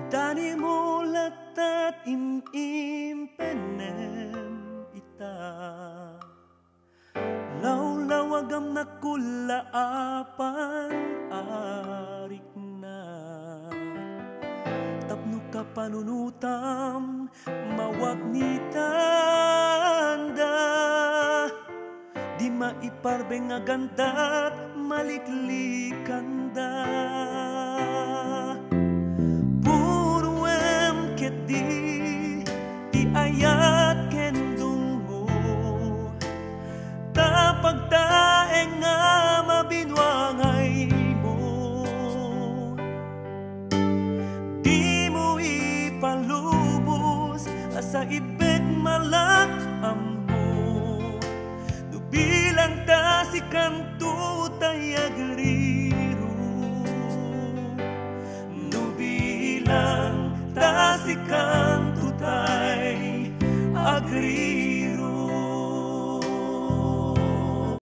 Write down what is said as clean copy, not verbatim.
Dani mo latat impenem ita Lawlawagam nakulaapan arik na Tapno ka panunutam mawag ni tanda Di maiparbeng agandat maliklikan da Di ayat kendungo Tapagdaeng nga mabinwangay mo Di mo ipalubos asa ibig malak ammo Dubilang ta si kanto tayagriro Nubilang ta si kanto tay agri